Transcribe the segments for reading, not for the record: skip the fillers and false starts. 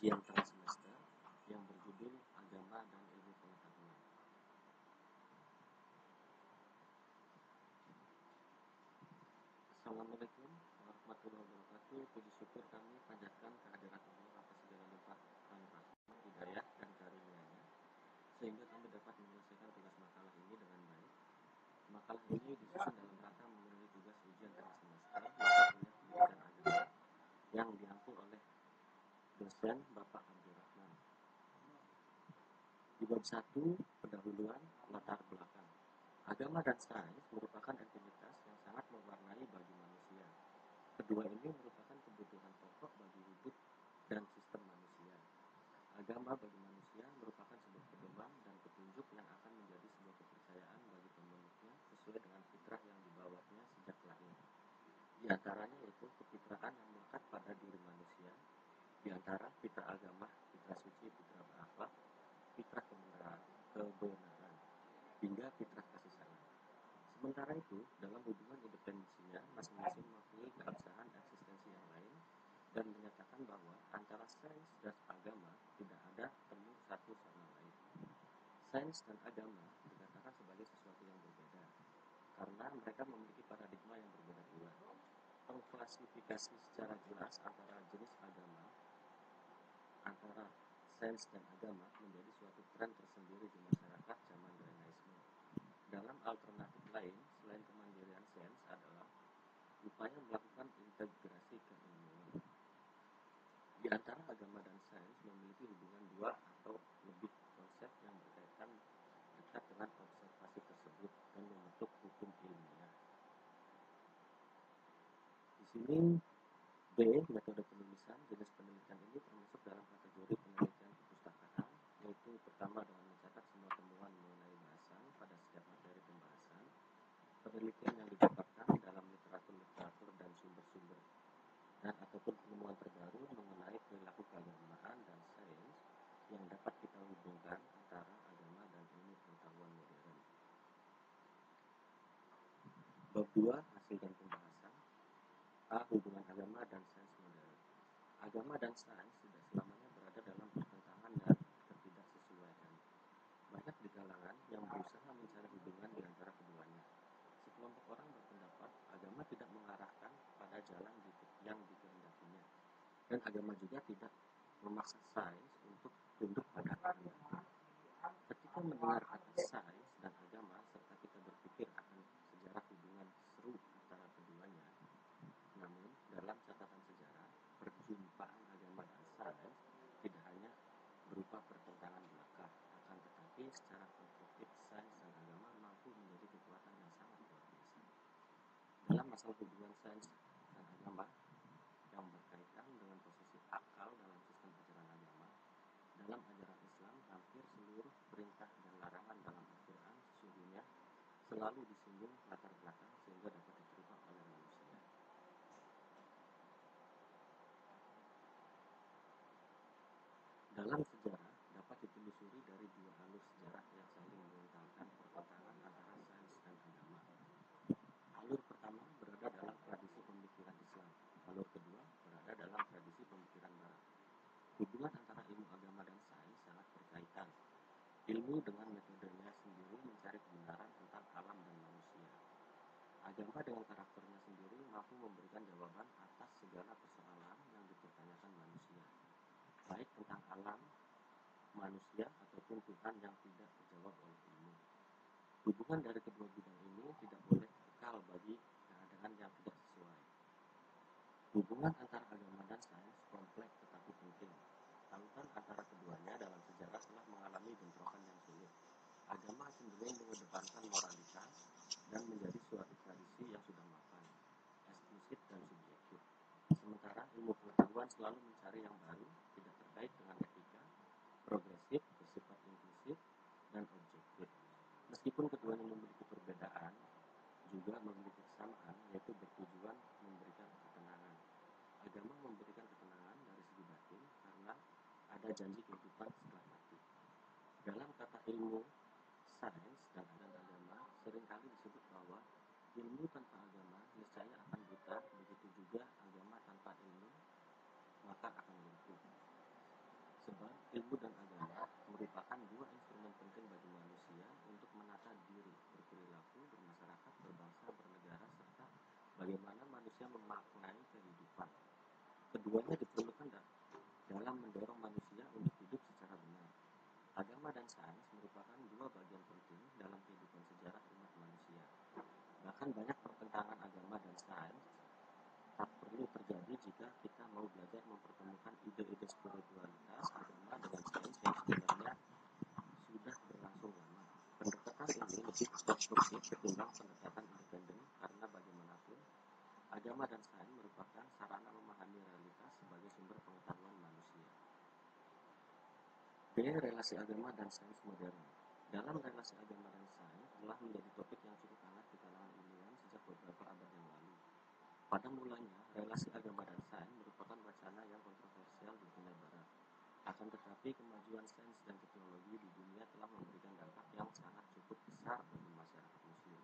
ujian tengah semester yang berjudul Agama dan Ilmu Pengetahuan. Assalamualaikum warahmatullahi wabarakatuh. Puji syukur kami panjatkan kehadirat Allah atas segala limpahan rahmat, hidayah, dan karunia-Nya, sehingga kami dapat menyelesaikan tugas makalah ini dengan baik. Makalah ini disusun dalam rangka memenuhi tugas ujian tengah semester mata kuliah pendidikan agama yang diampu oleh dosen Bapak Abdurrahman. Di bab 1, pendahuluan latar belakang. Agama dan sains merupakan entitas yang sangat mewarnai bagi manusia. Kedua ini merupakan kebutuhan pokok bagi hidup dan sistem manusia. Agama bagi manusia merupakan sebuah pedoman dan petunjuk yang akan menjadi sebuah kepercayaan bagi pemeluknya sesuai dengan fitrah yang dibawanya sejak lahir. Di antaranya yaitu kefitrahan yang melekat pada diri manusia, di antara fitrah agama, fitrah suci, fitrah berakhlak, fitrah kebenaran, hingga fitrah kasih sayang. Sementara itu, dalam hubungan independensinya, masing-masing mempunyai keabsahan eksistensi yang lain dan menyatakan bahwa antara sains dan agama tidak ada temu satu sama lain. Sains dan agama dikatakan sebagai sesuatu yang berbeda karena mereka memiliki paradigma yang berbeda pula. Pengklasifikasi secara jelas antara jenis agama antara sains dan agama menjadi suatu tren tersendiri di masyarakat zaman Renaisme. Dalam alternatif lain, selain kemandirian sains adalah upaya melakukan integrasi keilmuan. Di antara agama dan sains memiliki hubungan dua atau lebih konsep yang berkaitan dekat dengan observasi tersebut dan membentuk hukum ilmiah. Di sini B. Metode penulisan. Jenis penelitian ini termasuk dalam kategori penelitian perpustakaan, yaitu pertama dengan mencatat semua temuan mengenai bahasan pada setiap materi pembahasan, penelitian yang didapatkan dalam literatur dan sumber-sumber, dan ataupun penemuan terbaru mengenai perilaku keagamaan dan sains yang dapat kita hubungkan antara agama dan ilmu pengetahuan modern. Bab 2, hasil dan pembahasan. A. Hubungan agama dan sains modern. Agama dan sains tidak selamanya berada dalam pertentangan dan ketidaksesuaian. Banyak di kalangan yang berusaha mencari hubungan di antara keduanya. Sekelompok orang berpendapat agama tidak mengarahkan pada jalan yang dikehendakinya, dan agama juga tidak memaksa sains untuk tunduk pada kehendaknya. Ketika mendengar kata sains dan agama serta kita berpikir akan sejarah hubungan seru antara keduanya, namun dalam catatan sejarah, perjumpaan agama dan sains tidak hanya berupa pertentangan belaka, akan tetapi secara konstruktif sains dan agama mampu menjadi kekuatan yang sangat luar biasa. Dalam masalah hubungan sains dan agama yang berkaitan dengan posisi akal dalam sistem ajaran agama, dalam ajaran Islam hampir seluruh perintah dan larangan dalam Al-Quran sesungguhnya selalu disinggung latar belakang sehingga dapat diterima oleh manusia. Dalam sejarah dapat ditelusuri dari dua alur sejarah yang saling mengentalkan pertentangan antara sains dan agama. Alur pertama berada dalam tradisi pemikiran Islam, alur kedua berada dalam tradisi pemikiran Barat. Hubungan antara ilmu agama dan sains sangat berkaitan. Ilmu dengan metodenya sendiri mencari kebenaran tentang alam dan manusia. Agama dengan karakternya sendiri mampu memberikan jawaban atas segala persoalan yang dipertanyakan manusia, baik tentang alam, manusia, ataupun Tuhan yang tidak terjawab oleh ilmu. Hubungan dari kedua bidang ini tidak boleh kekal bagi keadaan yang tidak sesuai. Hubungan antara agama dan sains kompleks tetapi penting. Tautan antara keduanya dalam sejarah telah mengalami bentrokan yang sulit. Agama cenderung mengedepankan moralitas dan menjadi suatu tradisi yang sudah mapan, eksklusif dan subjektif. Sementara ilmu pengetahuan selalu mencari yang baru, tidak terkait dengan etika, progresif, bersifat inklusif, dan objektif. Meskipun keduanya memiliki perbedaan, juga memiliki kesamaan, yaitu bertujuan memberikan ketenangan. Agama memberikan ketenangan dari segi batin karena ada janji kehidupan setelah mati. Dalam kata ilmu, sains, dan agama seringkali disebut bahwa ilmu tanpa agama niscaya akan buta, begitu juga agama tanpa ilmu maka akan lumpuh. Ilmu dan agama merupakan dua instrumen penting bagi manusia untuk menata diri, berperilaku, bermasyarakat, berbangsa, bernegara, serta bagaimana manusia memaknai kehidupan. Keduanya diperlukan dalam mendorong manusia untuk hidup secara benar. Agama dan sains merupakan dua bagian penting dalam kehidupan sejarah umat manusia. Bahkan banyak pertentangan agama dan sains tak perlu terjadi jika kita mau belajar mempertemukan ide-ide spiritualitas agama dengan sains yang sebenarnya sudah berlangsung lama. Pendekatan ini lebih konstruktif ketimbang pendekatan independen karena bagaimanapun agama dan sains merupakan sarana memahami realitas sebagai sumber pengetahuan manusia. B. Relasi agama dan sains modern. Dalam relasi agama dan sains telah menjadi topik yang cukup hangat di kalangan ilmuwan sejak beberapa abad yang lalu. Pada mulanya, relasi agama dan sains merupakan wacana yang kontroversial di dunia barat. Akan tetapi, kemajuan sains dan teknologi di dunia telah memberikan dampak yang sangat cukup besar bagi masyarakat muslim.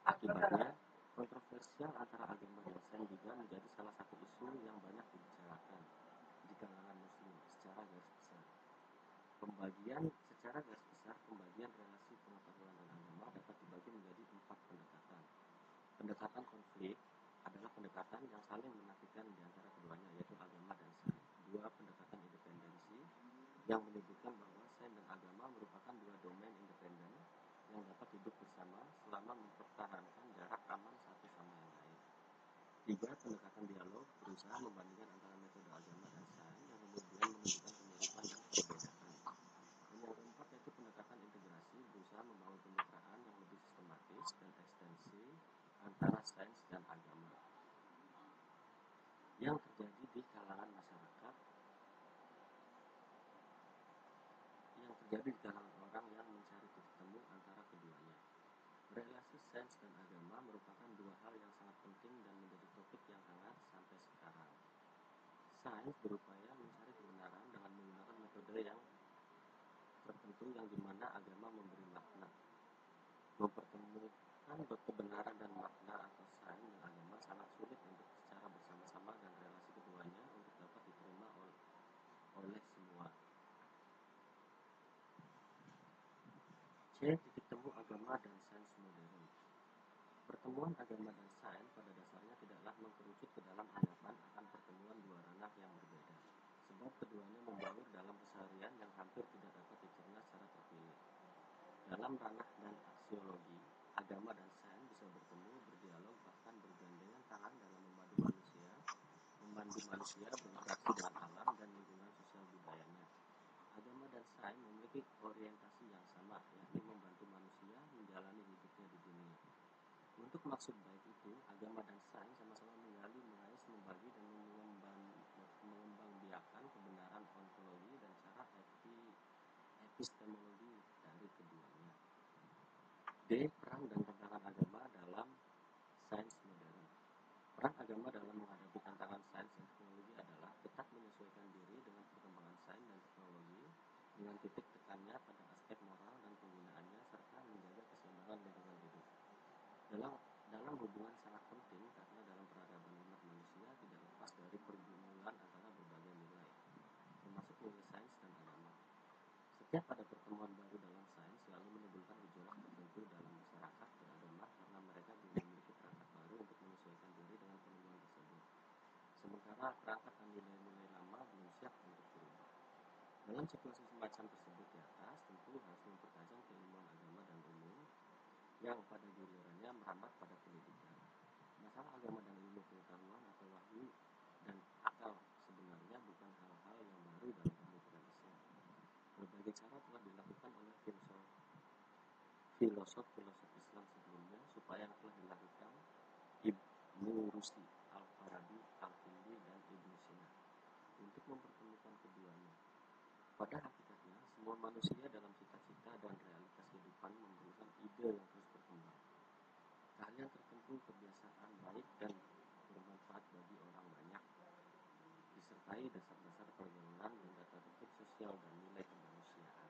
Akibatnya, kontroversial antara agama dan sains juga menjadi salah satu isu yang banyak dibicarakan di kalangan muslim secara garis besar. Pembagian relasi pengetahuan dan agama dapat dibagi menjadi 4 pendekatan. Pendekatan konflik adalah pendekatan yang saling menafikan di antara keduanya, yaitu agama dan sains. 2. Pendekatan independensi yang menyebutkan bahwa sains dan agama merupakan dua domain independen yang dapat hidup bersama selama mempertahankan jarak aman satu sama yang lain. 3. Pendekatan dialog berusaha membandingkan antara metode agama dan sains yang kemudian menunjukkan kemiripan dan perbedaan. Dan yang keempat yaitu pendekatan integrasi berusaha membangun kemitraan yang lebih sistematis dan ekstensi antara sains dan agama. Yang terjadi di kalangan masyarakat, orang yang mencari titik temu antara keduanya. Relasi sains dan agama merupakan dua hal yang sangat penting dan menjadi topik yang hangat sampai sekarang. Sains berupaya mencari kebenaran dengan menggunakan metode yang tertentu yang dimana agama memberi makna. Mempertemukan kebenaran dan makna atau sains dan agama sangat sulit untuk secara bersama-sama dan relasi keduanya untuk dapat diterima oleh semua. C. Titik temu agama dan sains modern. Pertemuan agama dan sains pada dasarnya tidaklah mengkerucut ke dalam anggapan akan pertemuan dua ranah yang berbeda, sebab keduanya membaur dalam keseharian yang hampir tidak dapat dicerna secara terpilih. Dalam ranah dan aksiologi, agama dan sains bisa bertemu, berdialog, bahkan bergandengan tangan dalam memandu manusia berinteraksi dengan alam dan lingkungan sosial budayanya. Agama dan sains memiliki orientasi yang sama, yakni membantu manusia menjalani hidupnya di dunia. Untuk maksud baik itu, agama dan sains sama-sama menggali, mengais, membagi, dan mengembangbiakan kebenaran ontologi dan cara epistemologi dari keduanya. D. Peran dan tantangan agama dalam sains modern. Peran agama dalam menghadapi tantangan sains dan teknologi adalah tetap menyesuaikan diri dengan perkembangan sains dan teknologi dengan titik tekannya pada aspek moral dan penggunaannya serta menjaga keseimbangan lingkungan hidup. Dalam hubungan sangat penting karena dalam peradaban umat manusia tidak lepas dari pergumulan antara berbagai nilai, termasuk nilai sains dan agama. Setiap ada pertemuan baru dalam sains selalu menimbulkan gejolak tertentu dalam masyarakat beragama karena mereka belum memiliki perangkat baru untuk menyesuaikan diri dengan penemuan tersebut. Sementara perangkat dan nilai-nilai lama belum siap untuk berubah. Dalam situasi semacam tersebut di atas, tentu harus mempertajam keilmuan agama dan umum yang pada gilirannya merambat pada pendidikan. Masalah agama dan ilmu pengetahuan atau wahyu dan akal sebenarnya bukan hal-hal yang baru dalam pemikiran Islam. Berbagai cara telah dilakukan oleh filosof Islam sebelumnya supaya telah dilakukan Ibnu Rushdi, Al-Farabi, Al-Kindi, dan Ibnu Sina untuk mempertemukan keduanya. Pada hakikatnya, semua manusia dalam cita-cita dan realitas kehidupan memerlukan ide yang terus berkembang. Keahlian tertentu, kebiasaan baik dan bermanfaat bagi orang banyak, disertai dasar-dasar pergaulan dan tata tertib sosial dan nilai kemanusiaan.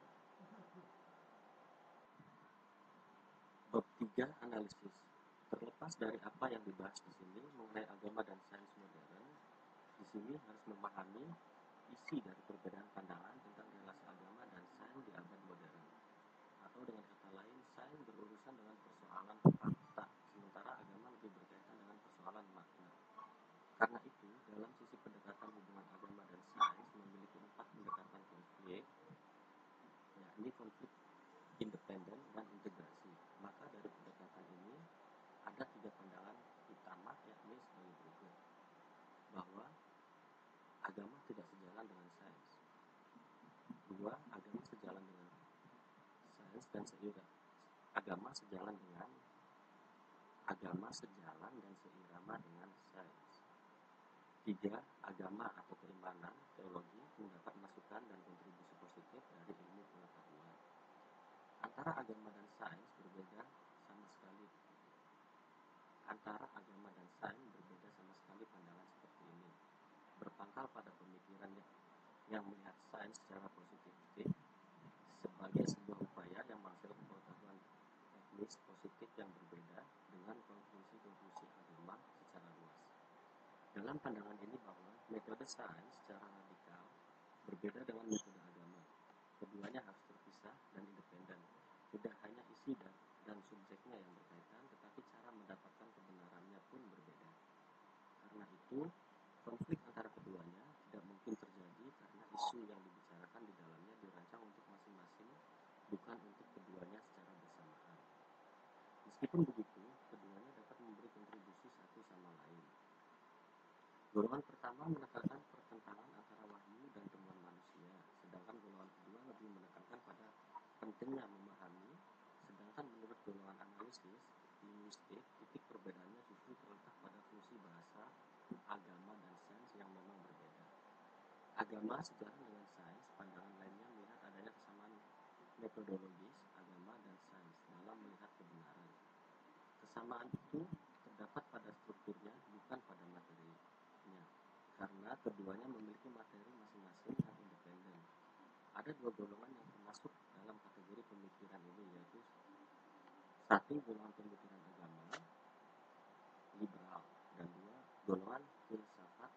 Bab 3. Analisis. Terlepas dari apa yang dibahas di sini mengenai agama dan sains modern, di sini harus memahami isi dari perbedaan pandangan tentang dalam sisi pendekatan hubungan agama dan sains memiliki 4 pendekatan konflik, yakni konflik independen dan integrasi. Maka dari pendekatan ini ada 3 pandangan utama, yakni sebagai berikut: bahwa agama tidak sejalan dengan sains. 2. Agama sejalan dengan sains dan seirama. Agama sejalan dan seirama dengan sains. 3. Agama atau keimanan teologi mendapat masukan dan kontribusi positif dari ilmu pengetahuan. Antara agama dan sains berbeda sama sekali pandangan seperti ini. Berpangkal pada pemikiran yang melihat sains secara positif sebagai sebuah upaya yang menghasilkan pengetahuan teknis positif yang berbeda dengan konklusi-konklusi agama secara luas. Dalam pandangan ini bahwa metode sains secara radikal berbeda dengan metode agama. Keduanya harus terpisah dan independen. Tidak hanya isi dan subjeknya yang berkaitan, tetapi cara mendapatkan kebenarannya pun berbeda. Karena itu, konflik antara keduanya tidak mungkin terjadi karena isu yang dibicarakan di dalamnya dirancang untuk masing-masing, bukan untuk keduanya secara bersamaan. Meskipun begitu, keduanya dapat memberi kontribusi satu sama lain. Golongan pertama menekankan pertentangan antara wahyu dan temuan manusia, sedangkan golongan kedua lebih menekankan pada pentingnya memahami. Sedangkan menurut golongan analisis linguistik, titik perbedaannya justru terletak pada fungsi bahasa, agama, dan sains yang memang berbeda. Agama sejalan dengan sains. Pandangan lainnya melihat adanya kesamaan metodologis agama dan sains dalam melihat kebenaran. Kesamaan itu terdapat pada strukturnya, bukan pada materinya, karena keduanya memiliki materi masing-masing yang independen. Ada 2 golongan yang termasuk dalam kategori pemikiran ini, yaitu 1. Golongan pemikiran agama liberal, dan 2. Golongan filsafat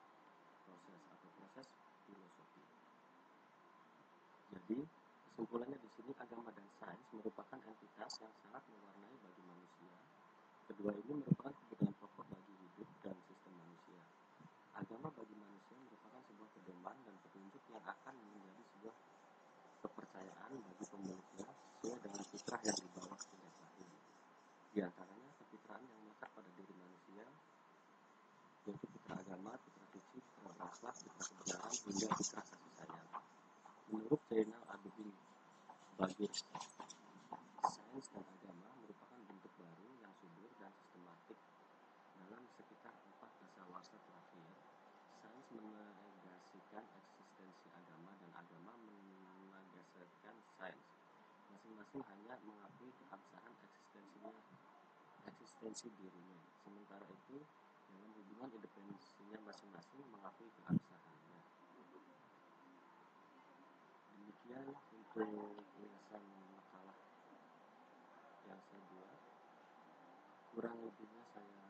proses filosofi. Jadi, kesimpulannya di sini agama dan sains merupakan entitas yang sangat mewarnai bagi manusia. Kedua ini merupakan kebutuhan pokok bagi hidup dan sistem manusia. Agama bagi manusia merupakan sebuah pedoman dan petunjuk yang akan menjadi sebuah kepercayaan bagi pemeluknya sesuai dengan fitrah yang dibawa sejak lahir. Di antaranya kefitrahan yang melekat pada diri manusia, yaitu fitrah agama, fitrah suci, fitrah berakhlak, fitrah kebenaran, hingga fitrah kasih sayang. Menurut Zainal Abidin Bagir, sains dan agama merupakan bentuk baru yang subur dan sistematik. Dalam sekitar 4 dasawarsa terakhir, sains menegasikan eksistensi agama dan agama menegasikan sains. Masing-masing hanya mengakui keabsahan eksistensi dirinya. Sementara itu, dalam hubungan independensinya masing-masing mengakui keabsahannya. Demikian untuk ulasan makalah yang saya buat. Kurang lebihnya saya